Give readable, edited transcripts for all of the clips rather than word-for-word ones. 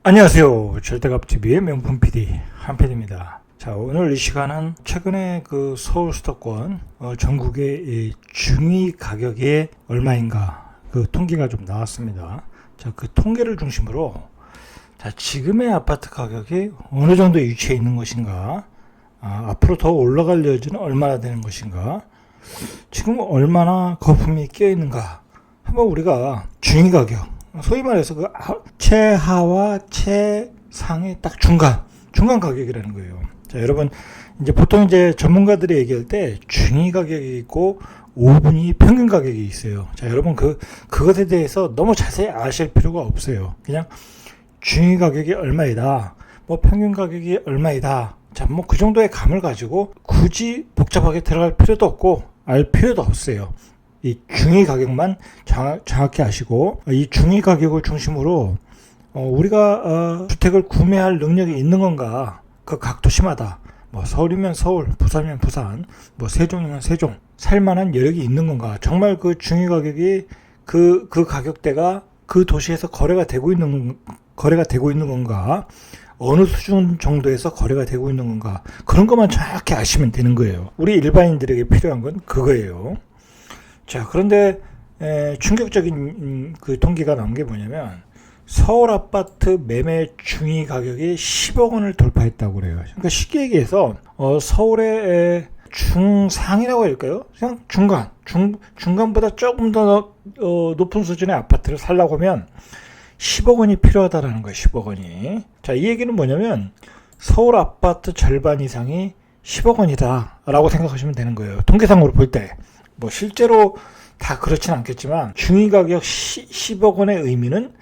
안녕하세요. 절대값TV의 명품 PD 한PD입니다. 자, 오늘 이 시간은 최근에 그 서울 수도권 전국의 이 중위 가격이 얼마인가 그 통계가 좀 나왔습니다. 자, 그 통계를 중심으로 자, 지금의 아파트 가격이 어느 정도 위치해 있는 것인가, 앞으로 더 올라갈 여지는 얼마나 되는 것인가, 지금 얼마나 거품이 끼어 있는가, 한번 우리가 중위 가격, 소위 말해서 그 최하와 최상의 딱 중간 가격이라는 거예요. 자, 여러분, 이제 보통 이제 전문가들이 얘기할 때 중위 가격이 있고 5분위 평균 가격이 있어요. 자, 여러분 그것에 대해서 너무 자세히 아실 필요가 없어요. 그냥 중위 가격이 얼마이다, 뭐 평균 가격이 얼마이다. 자, 뭐 그 정도의 감을 가지고 굳이 복잡하게 들어갈 필요도 없고 알 필요도 없어요. 이 중위 가격만 정확히 아시고, 이 중위 가격을 중심으로 우리가 주택을 구매할 능력이 있는 건가, 그 각도심마다 뭐 서울이면 서울, 부산이면 부산, 뭐 세종이면 세종, 살만한 여력이 있는 건가, 정말 그 중위 가격이 그 가격대가 그 도시에서 거래가 되고 있는 건가, 어느 수준 정도에서 거래가 되고 있는 건가, 그런 것만 정확히 아시면 되는 거예요. 우리 일반인들에게 필요한 건 그거예요. 자, 그런데 충격적인 그 통계가 나온 게 뭐냐면, 서울 아파트 매매 중위 가격이 10억 원을 돌파했다고 그래요. 그러니까 쉽게 얘기해서 서울의 중상이라고 할까요? 그냥 중간보다 조금 더 높은 수준의 아파트를 살려고 하면 10억 원이 필요하다라는 거예요. 10억 원이. 자, 이 얘기는 뭐냐면 서울 아파트 절반 이상이 10억 원이다 라고 생각하시면 되는 거예요. 통계상으로 볼 때. 뭐 실제로 다 그렇진 않겠지만 중위 가격 10억 원의 의미는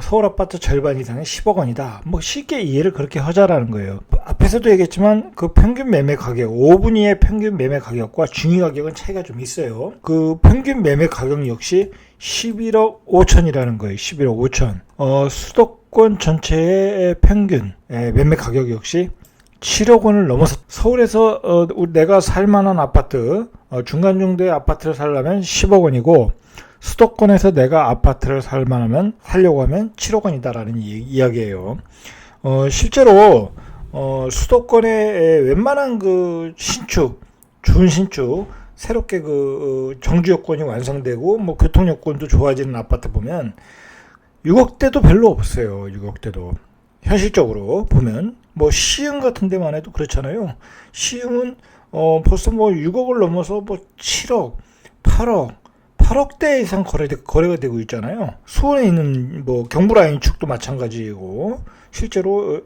서울 아파트 절반 이상의 10억 원이다. 뭐 쉽게 이해를 그렇게 하자라는 거예요. 앞에서도 얘기했지만 그 평균 매매 가격, 5분위의 평균 매매 가격과 중위 가격은 차이가 좀 있어요. 그 평균 매매 가격 역시 11억 5천이라는 거예요. 11억 5천. 수도권 전체의 평균 매매 가격 역시 7억 원을 넘어서, 서울에서 내가 살만한 아파트, 중간 정도의 아파트를 살려면 10억 원이고, 수도권에서 내가 아파트를 살려고 하면 7억 원이다라는 이야기예요. 실제로 수도권의 웬만한 그 좋은 신축, 새롭게 그 정주 여건이 완성되고 뭐 교통 여건도 좋아지는 아파트 보면 6억대도 별로 없어요. 6억대도 현실적으로 보면. 뭐 시흥 같은 데만 해도 그렇잖아요. 시흥은 벌써 뭐 6억을 넘어서 뭐 7억, 8억대 이상 거래가 되고 있잖아요. 수원에 있는 뭐 경부라인 축도 마찬가지이고, 실제로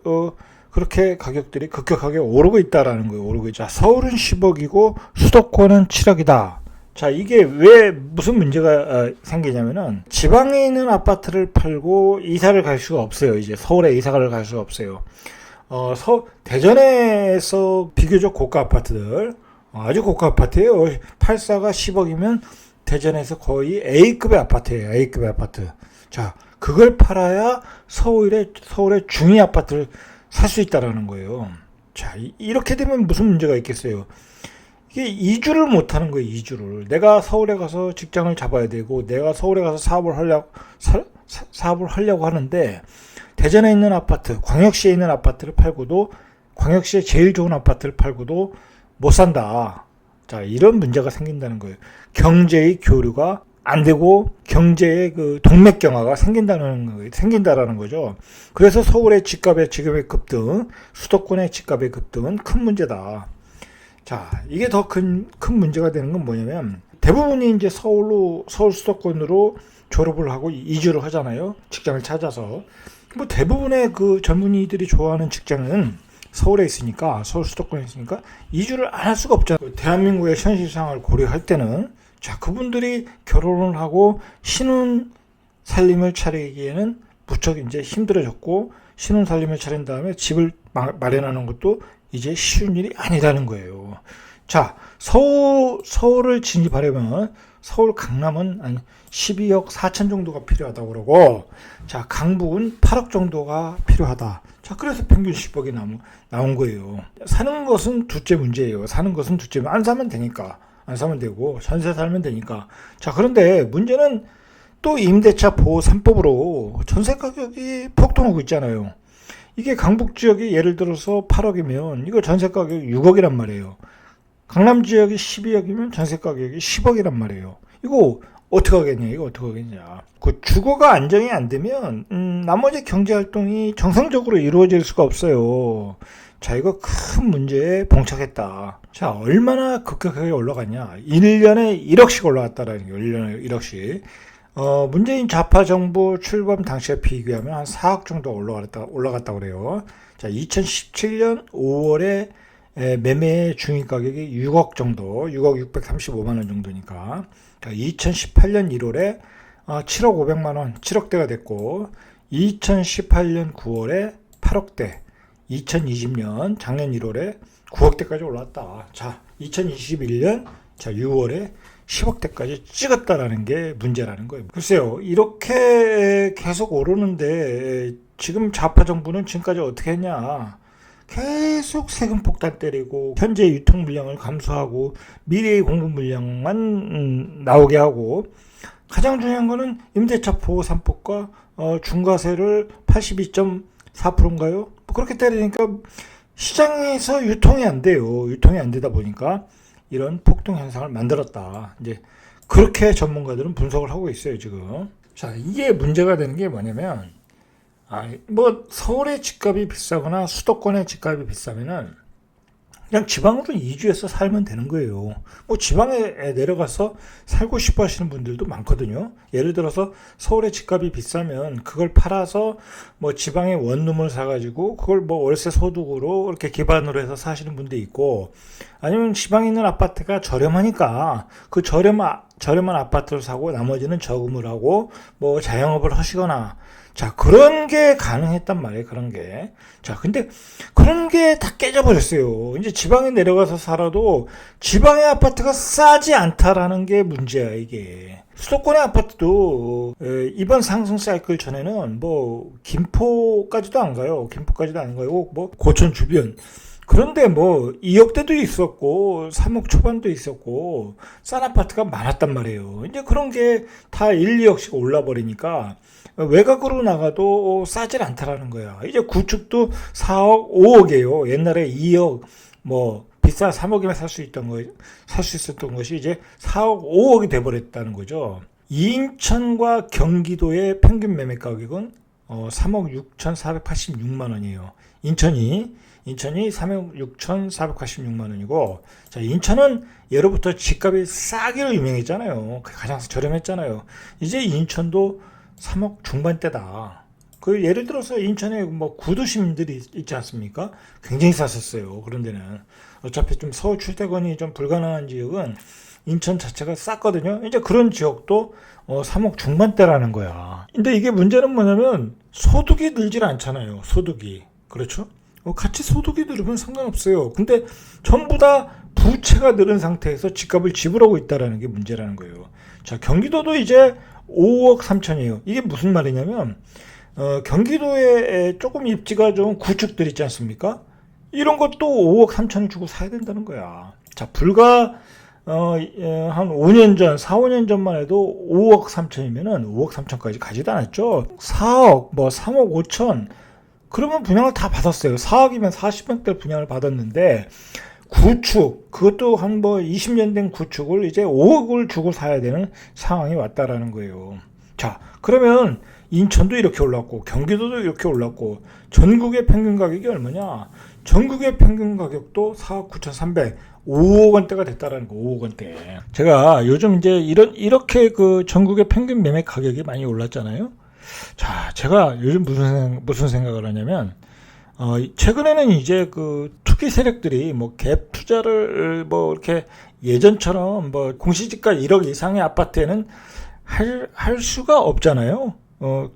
그렇게 가격들이 급격하게 오르고 있다라는 거예요. 오르고 있죠. 서울은 10억이고 수도권은 7억이다. 자, 이게 왜 무슨 문제가 생기냐면은, 지방에 있는 아파트를 팔고 이사를 갈 수가 없어요. 이제 서울에 이사를 갈 수가 없어요. 대전에서 비교적 고가 아파트들, 아주 고가 아파트예요. 84가 10억이면 대전에서 거의 A급의 아파트예요. A급의 아파트. 자, 그걸 팔아야 서울의 중위 아파트를 살 수 있다라는 거예요. 자, 이렇게 되면 무슨 문제가 있겠어요? 이게 이주를 못 하는 거예요. 이주를. 내가 서울에 가서 직장을 잡아야 되고, 내가 서울에 가서 사업을 하려고 하는데, 대전에 있는 아파트, 광역시에 있는 아파트를 팔고도, 광역시에 제일 좋은 아파트를 팔고도 못 산다. 자, 이런 문제가 생긴다는 거예요. 경제의 교류가 안 되고 경제의 그 동맥경화가 생긴다라는 거죠. 그래서 서울의 집값의 지금의 급등, 수도권의 집값의 급등은 큰 문제다. 자, 이게 더 큰 문제가 되는 건 뭐냐면, 대부분이 이제 서울 수도권으로 졸업을 하고 이주를 하잖아요. 직장을 찾아서. 뭐 대부분의 그 젊은이들이 좋아하는 직장은 서울에 있으니까, 서울 수도권에 있으니까 이주를 안 할 수가 없잖아요. 대한민국의 현실상을 고려할 때는, 자, 그분들이 결혼을 하고 신혼 살림을 차리기에는 무척 이제 힘들어졌고, 신혼 살림을 차린 다음에 집을 마련하는 것도 이제 쉬운 일이 아니라는 거예요. 자, 서울을 진입하려면 서울 강남은 12억 4천 정도가 필요하다고 그러고, 자, 강북은 8억 정도가 필요하다. 자, 그래서 평균 10억이 나온 거예요. 사는 것은 둘째 문제예요. 안 사면 되니까. 안 사면 되고, 전세 살면 되니까. 자, 그런데 문제는 또 임대차 보호 3법으로 전세 가격이 폭등하고 있잖아요. 이게 강북 지역이 예를 들어서 8억이면 이거 전세 가격이 6억이란 말이에요. 강남 지역이 12억이면 전세 가격이 10억이란 말이에요. 이거 어떻게 하겠냐, 이거 어떻게 하겠냐. 그 주거가 안정이 안 되면, 나머지 경제 활동이 정상적으로 이루어질 수가 없어요. 자, 이거 큰 문제에 봉착했다. 자, 얼마나 급격하게 올라갔냐. 1년에 1억씩 올라갔다라는 거예요. 1년에 1억씩. 문재인 좌파 정부 출범 당시에 비교하면 한 4억 정도 올라갔다 그래요. 자, 2017년 5월에 매매 중위 가격이 6억 정도, 6억 635만 원 정도니까. 자, 2018년 1월에 7억 500만 원, 7억대가 됐고, 2018년 9월에 8억대, 2020년 작년 1월에 9억대까지 올랐다. 자, 2021년 6월에 10억대까지 찍었다라는 게 문제라는 거예요. 글쎄요, 이렇게 계속 오르는데 지금 좌파 정부는 지금까지 어떻게 했냐? 계속 세금 폭탄 때리고 현재 유통 물량을 감소하고 미래의 공급 물량만 나오게 하고, 가장 중요한 거는 임대차 보호 3법과 중과세를 82.4%인가요? 뭐 그렇게 때리니까 시장에서 유통이 안 돼요. 유통이 안 되다 보니까 이런 폭등 현상을 만들었다. 이제 그렇게 전문가들은 분석을 하고 있어요, 지금. 자, 이게 문제가 되는 게 뭐냐면, 뭐 서울의 집값이 비싸거나 수도권의 집값이 비싸면은 그냥 지방으로 이주해서 살면 되는 거예요. 뭐 지방에 내려가서 살고 싶어 하시는 분들도 많거든요. 예를 들어서 서울의 집값이 비싸면 그걸 팔아서 뭐 지방에 원룸을 사가지고 그걸 뭐 월세 소득으로 이렇게 기반으로 해서 사시는 분도 있고, 아니면 지방에 있는 아파트가 저렴하니까 그 저렴한 아파트를 사고 나머지는 저금을 하고 뭐 자영업을 하시거나, 자, 그런 게 가능했단 말이에요, 그런 게. 자, 근데 그런 게 다 깨져버렸어요. 이제 지방에 내려가서 살아도 지방의 아파트가 싸지 않다라는 게 문제야, 이게. 수도권의 아파트도 이번 상승 사이클 전에는 뭐 김포까지도 안 가요. 김포까지도 안 가요. 뭐 고촌 주변. 그런데 뭐 2억대도 있었고 3억 초반도 있었고 싼 아파트가 많았단 말이에요. 이제 그런 게 다 1, 2억씩 올라버리니까 외곽으로 나가도 싸질 않다라는 거야. 이제 구축도 4억, 5억이에요. 옛날에 2억, 뭐 비싸 3억이면 살 수 있었던 것이 이제 4억, 5억이 돼버렸다는 거죠. 인천과 경기도의 평균 매매 가격은 3억 6,486만 원이에요. 인천이 3억 6,486만 원이고, 자, 인천은 예로부터 집값이 싸기로 유명했잖아요. 가장 저렴했잖아요. 이제 인천도 3억 중반대다. 그 예를 들어서 인천에 뭐 구도심들이 있지 않습니까? 굉장히 쌌었어요. 그런 데는 어차피 좀 서울 출퇴근이 좀 불가능한 지역은 인천 자체가 쌌거든요. 이제 그런 지역도 3억 중반대라는 거야. 근데 이게 문제는 뭐냐면 소득이 늘질 않잖아요. 소득이. 그렇죠? 같이 소득이 늘으면 상관없어요. 근데 전부 다 부채가 늘은 상태에서 집값을 지불하고 있다는 게 문제라는 거예요. 자, 경기도도 이제 5억 3천이에요. 이게 무슨 말이냐면 경기도에 조금 입지가 좋은 구축들 있지 않습니까? 이런 것도 5억 3천을 주고 사야 된다는 거야. 자, 불과 한 5년 전, 4, 5년 전만 해도 5억 3천이면은 5억 3천까지 가지도 않았죠. 4억, 뭐 3억 5천, 그러면 분양을 다 받았어요. 4억이면 40평대 분양을 받았는데, 구축, 그것도 한 뭐 20년 된 구축을 이제 5억을 주고 사야 되는 상황이 왔다라는 거예요. 자, 그러면 인천도 이렇게 올랐고, 경기도도 이렇게 올랐고, 전국의 평균 가격이 얼마냐? 전국의 평균 가격도 4억 9,300, 5억 원대가 됐다라는 거, 5억 원대. 제가 요즘 이제 이렇게 그 전국의 평균 매매 가격이 많이 올랐잖아요. 자, 제가 요즘 무슨 생각을 하냐면, 최근에는 이제 그 투기 세력들이 뭐 갭 투자를 뭐 이렇게 예전처럼 뭐 공시지가 1억 이상의 아파트에는 할 수가 없잖아요.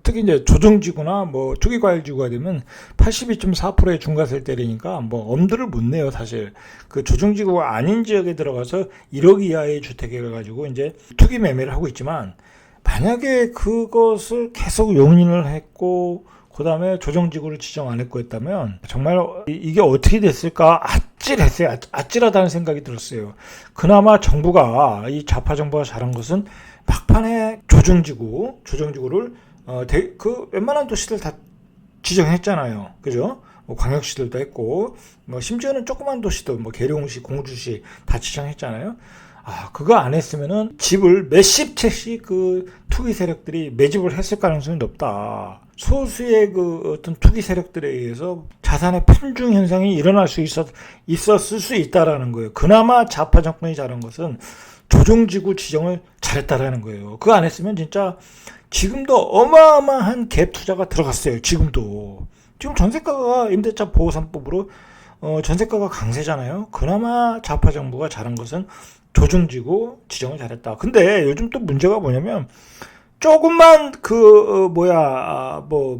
특히 이제 조정지구나 뭐 투기과열지구가 되면 82.4%의 중과세를 때리니까 뭐 엄두를 못 내요, 사실. 그 조정지구가 아닌 지역에 들어가서 1억 이하의 주택을 가지고 이제 투기 매매를 하고 있지만, 만약에 그것을 계속 용인을 했고 그 다음에 조정지구를 지정 안 했고 했다면 정말 이게 어떻게 됐을까 아찔했어요. 아찔하다는 생각이 들었어요. 그나마 정부가, 이 좌파 정부가 잘한 것은 막판에 조정지구를 그 웬만한 도시들 다 지정했잖아요. 그죠? 뭐 광역시들도 했고, 뭐 심지어는 조그만 도시도 뭐 계룡시, 공주시 다 지정했잖아요. 그거 안 했으면은 집을 몇십 채씩 그 투기 세력들이 매집을 했을 가능성이 높다. 소수의 그 어떤 투기 세력들에 의해서 자산의 편중 현상이 일어날 수 있었을 수 있다라는 거예요. 그나마 좌파 정권이 잘한 것은 조정지구 지정을 잘했다라는 거예요. 그거 안 했으면 진짜 지금도 어마어마한 갭 투자가 들어갔어요. 지금 전세가가 임대차 보호 3법으로 전세가가 강세잖아요. 그나마 좌파 정부가 잘한 것은 조정지구 지정을 잘했다. 근데 요즘 또 문제가 뭐냐면 조금만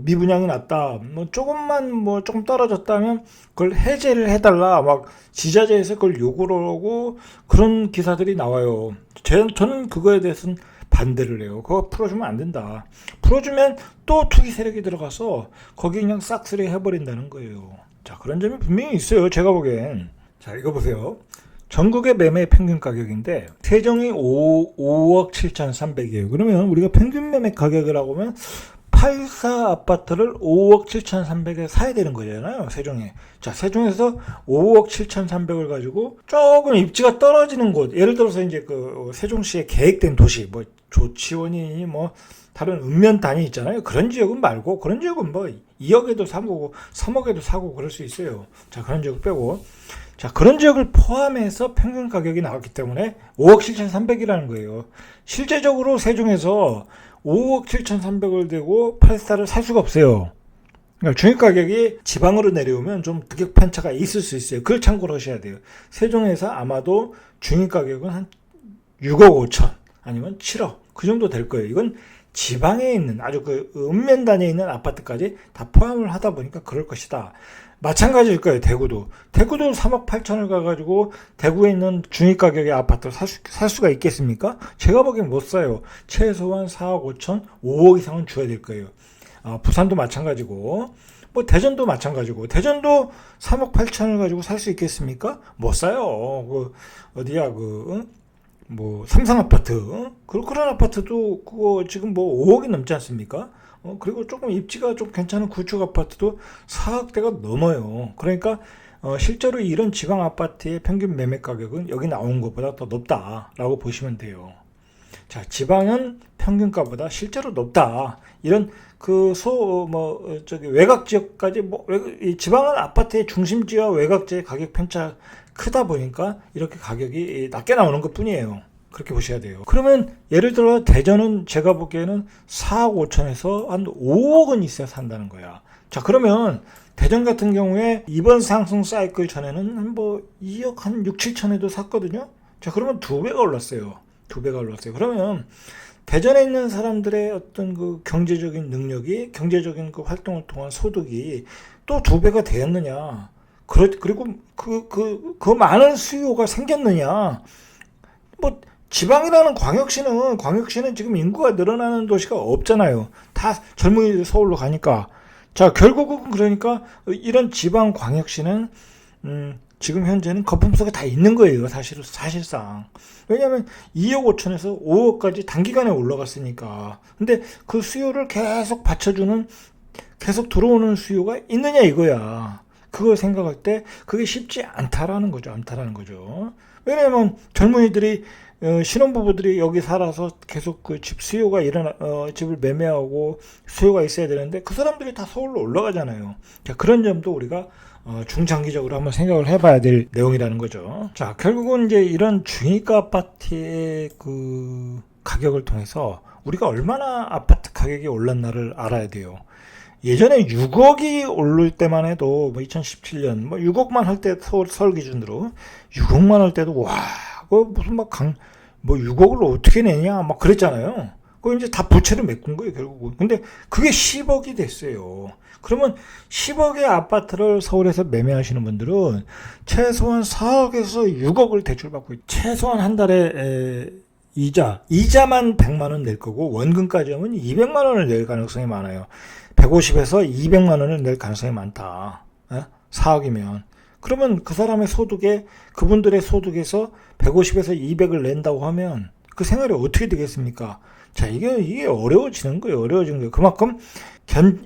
미분양이 났다. 조금 떨어졌다면 그걸 해제를 해달라. 막 지자체에서 그걸 요구를 하고 그런 기사들이 나와요. 저는 그거에 대해서는 반대를 해요. 그거 풀어주면 안 된다. 풀어주면 또 투기 세력이 들어가서 거기 그냥 싹쓸이 해버린다는 거예요. 자, 그런 점이 분명히 있어요. 제가 보기엔. 자, 이거 보세요. 전국의 매매 평균 가격인데 세종이 5억 7,300이에요. 그러면 우리가 평균 매매 가격이라고 하면 84 아파트를 5억 7,300에 사야 되는 거잖아요. 세종에. 자, 세종에서 5억 7,300을 가지고 조금 입지가 떨어지는 곳, 예를 들어서 이제 그 세종시에 계획된 도시, 뭐 조치원이 뭐 다른 읍면단이 있잖아요. 그런 지역은 말고, 그런 지역은 뭐 2억에도 사고 3억에도 사고 그럴 수 있어요. 자, 그런 지역 빼고. 자, 그런 지역을 포함해서 평균 가격이 나왔기 때문에 5억 7,300이라는 거예요. 실제적으로 세종에서 5억 7,300을 대고 84를 살 수가 없어요. 그러니까 중위 가격이 지방으로 내려오면 좀 가격 편차가 있을 수 있어요. 그걸 참고로 하셔야 돼요. 세종에서 아마도 중위 가격은 한 6억 5천 아니면 7억 그 정도 될 거예요. 이건 지방에 있는 아주 그 읍면단에 있는 아파트까지 다 포함을 하다 보니까 그럴 것이다. 마찬가지일 거예요. 대구도 3억 8천을 가가지고 대구에 있는 중위 가격의 아파트를 살 수가 있겠습니까? 제가 보기엔 못 사요. 최소한 4억 5천, 5억 이상은 줘야 될 거예요. 부산도 마찬가지고, 뭐 대전도 마찬가지고, 대전도 3억 8천을 가지고 살 수 있겠습니까? 못 사요. 삼성 아파트, 그런 아파트도 그거 지금 뭐 5억이 넘지 않습니까? 그리고 조금 입지가 좀 괜찮은 구축 아파트도 4억대가 넘어요. 그러니까 실제로 이런 지방 아파트의 평균 매매 가격은 여기 나온 것보다 더 높다라고 보시면 돼요. 자, 지방은 평균가보다 실제로 높다. 이런 외곽 지역까지 이 지방은 아파트의 중심지와 외곽지의 가격 편차 크다 보니까 이렇게 가격이 낮게 나오는 것 뿐이에요. 그렇게 보셔야 돼요. 그러면 예를 들어 대전은 제가 보기에는 4억 5천에서 한 5억은 있어야 산다는 거야. 자, 그러면 대전 같은 경우에 이번 상승 사이클 전에는 한 2억 한 6, 7천에도 샀거든요. 자, 그러면 2배가 올랐어요. 그러면 대전에 있는 사람들의 어떤 그 경제적인 능력이, 경제적인 그 활동을 통한 소득이 또 2배가 되었느냐. 그리고 그 많은 수요가 생겼느냐. 지방이라는 광역시는 지금 인구가 늘어나는 도시가 없잖아요. 다 젊은이들 서울로 가니까. 자, 결국은 그러니까 이런 지방 광역시는 지금 현재는 거품 속에 다 있는 거예요. 사실상. 왜냐하면 2억 5천에서 5억까지 단기간에 올라갔으니까. 근데 그 수요를 계속 받쳐주는, 계속 들어오는 수요가 있느냐 이거야. 그걸 생각할 때 그게 쉽지 않다라는 거죠. 왜냐하면 젊은이들이 신혼부부들이 여기 살아서 계속 그 집 수요가 집을 매매하고 수요가 있어야 되는데 그 사람들이 다 서울로 올라가잖아요. 자, 그런 점도 우리가 중장기적으로 한번 생각을 해봐야 될 내용이라는 거죠. 자, 결국은 이제 이런 중위가 아파트의 그 가격을 통해서 우리가 얼마나 아파트 가격이 올랐나를 알아야 돼요. 예전에 6억이 오를 때만 해도 2017년 6억만 할 때 서울 기준으로 6억만 할 때도 와, 무슨 6억을 어떻게 내냐 그랬잖아요. 그거 이제 다 부채를 메꾼 거예요, 결국은. 근데 그게 10억이 됐어요. 그러면 10억의 아파트를 서울에서 매매하시는 분들은 최소한 4억에서 6억을 대출받고 최소한 한 달에 이자만 100만 원 낼 거고 원금까지 하면 200만 원을 낼 가능성이 많아요. 150에서 200만 원을 낼 가능성이 많다. 4억이면. 그러면 그 사람의 그분들의 소득에서 150에서 200을 낸다고 하면 그 생활이 어떻게 되겠습니까? 자, 이게 어려워지는 거예요. 어려워지는 거예요. 그만큼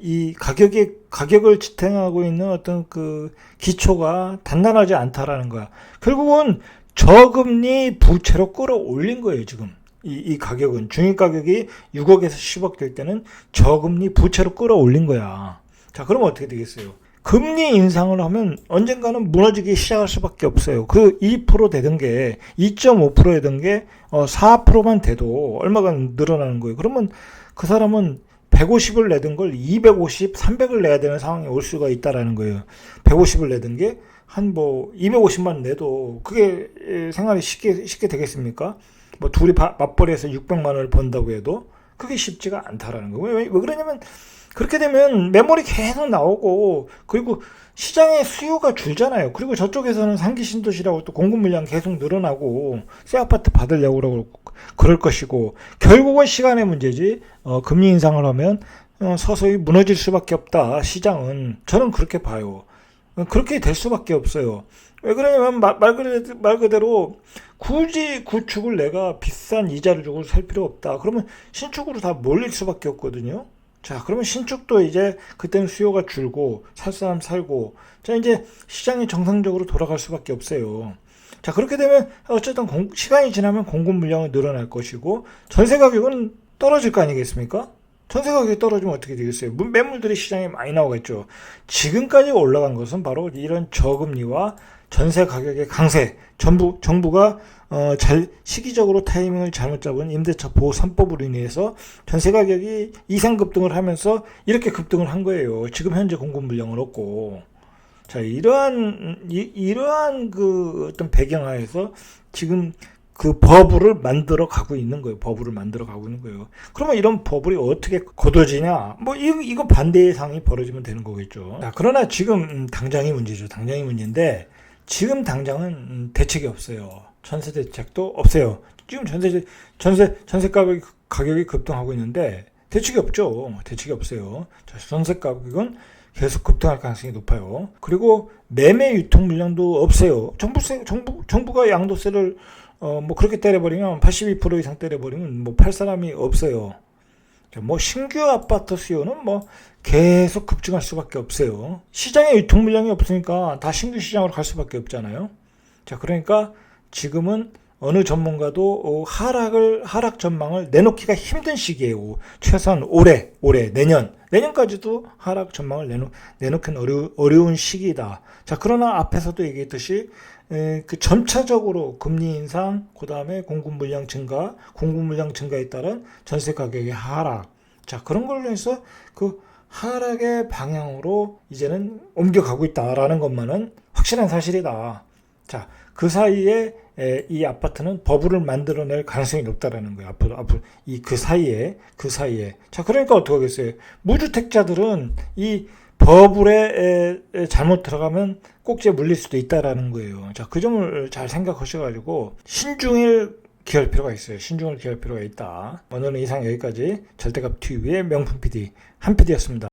이 가격을 지탱하고 있는 어떤 그 기초가 단단하지 않다라는 거야. 결국은 저금리 부채로 끌어올린 거예요, 지금. 이 가격은. 중위 가격이 6억에서 10억 될 때는 저금리 부채로 끌어올린 거야. 자, 그러면 어떻게 되겠어요? 금리 인상을 하면 언젠가는 무너지기 시작할 수밖에 없어요. 그 2% 되던 게 2.5% 되던 게 4%만 돼도 얼마가 늘어나는 거예요. 그러면 그 사람은 150을 내던 걸 250, 300을 내야 되는 상황이 올 수가 있다라는 거예요. 150을 내던 게 한 250만 내도 그게 생활이 쉽게 되겠습니까? 둘이 맞벌이해서 600만 원을 번다고 해도 그게 쉽지가 않다라는 거예요. 왜 그러냐면 그렇게 되면 매물이 계속 나오고 그리고 시장의 수요가 줄잖아요. 그리고 저쪽에서는 상기 신도시라고 또 공급 물량 계속 늘어나고 새 아파트 받으려고 그럴 것이고 결국은 시간의 문제지. 금리 인상을 하면 서서히 무너질 수밖에 없다. 시장은 저는 그렇게 봐요. 그렇게 될 수밖에 없어요. 왜 그러냐면 말 그대로 굳이 구축을 내가 비싼 이자를 주고 살 필요 없다. 그러면 신축으로 다 몰릴 수밖에 없거든요. 자, 그러면 신축도 이제 그때는 수요가 줄고 살 사람 살고 자, 이제 시장이 정상적으로 돌아갈 수밖에 없어요. 자, 그렇게 되면 어쨌든 시간이 지나면 공급 물량은 늘어날 것이고 전세 가격은 떨어질 거 아니겠습니까? 전세 가격이 떨어지면 어떻게 되겠어요? 매물들이 시장에 많이 나오겠죠. 지금까지 올라간 것은 바로 이런 저금리와 전세 가격의 강세, 정부가 시기적으로 타이밍을 잘못 잡은 임대차 보호 3법으로 인해서 전세 가격이 이상급등을 하면서 이렇게 급등을 한 거예요. 지금 현재 공급 물량은 없고. 자, 이러한 그 어떤 배경하에서 지금 그 버블을 만들어 가고 있는 거예요. 그러면 이런 버블이 어떻게 거둬지냐? 이거 반대의 상황이 벌어지면 되는 거겠죠. 자, 그러나 지금 당장이 문제죠. 당장이 문제인데 지금 당장은 대책이 없어요. 전세 대책도 없어요. 지금 전세 가격이 급등하고 있는데 대책이 없죠. 대책이 없어요. 자, 전세 가격은 계속 급등할 가능성이 높아요. 그리고 매매 유통 물량도 없어요. 정부가 양도세를 그렇게 때려버리면 82% 이상 때려버리면 팔 사람이 없어요. 신규 아파트 수요는 계속 급증할 수밖에 없어요. 시장에 유통 물량이 없으니까 다 신규 시장으로 갈 수밖에 없잖아요. 자, 그러니까 지금은 어느 전문가도 하락 전망을 내놓기가 힘든 시기예요. 최소한 올해, 내년까지도 하락 전망을 내놓기는 어려운 시기다. 자, 그러나 앞에서도 얘기했듯이 그 점차적으로 금리 인상, 그 다음에 공급 물량 증가에 따른 전세 가격의 하락. 자, 그런 걸로 해서 그 하락의 방향으로 이제는 옮겨가고 있다라는 것만은 확실한 사실이다. 자, 그 사이에 이 아파트는 버블을 만들어낼 가능성이 높다라는 거예요. 앞으로 그 사이에. 자, 그러니까 어떻게 하겠어요? 무주택자들은 이 버블에 잘못 들어가면 꼭지에 물릴 수도 있다라는 거예요. 자, 그 점을 잘 생각하셔가지고 신중을 기할 필요가 있어요. 신중을 기할 필요가 있다. 오늘은 이상 여기까지 절대값 TV의 명품 PD 한 PD였습니다.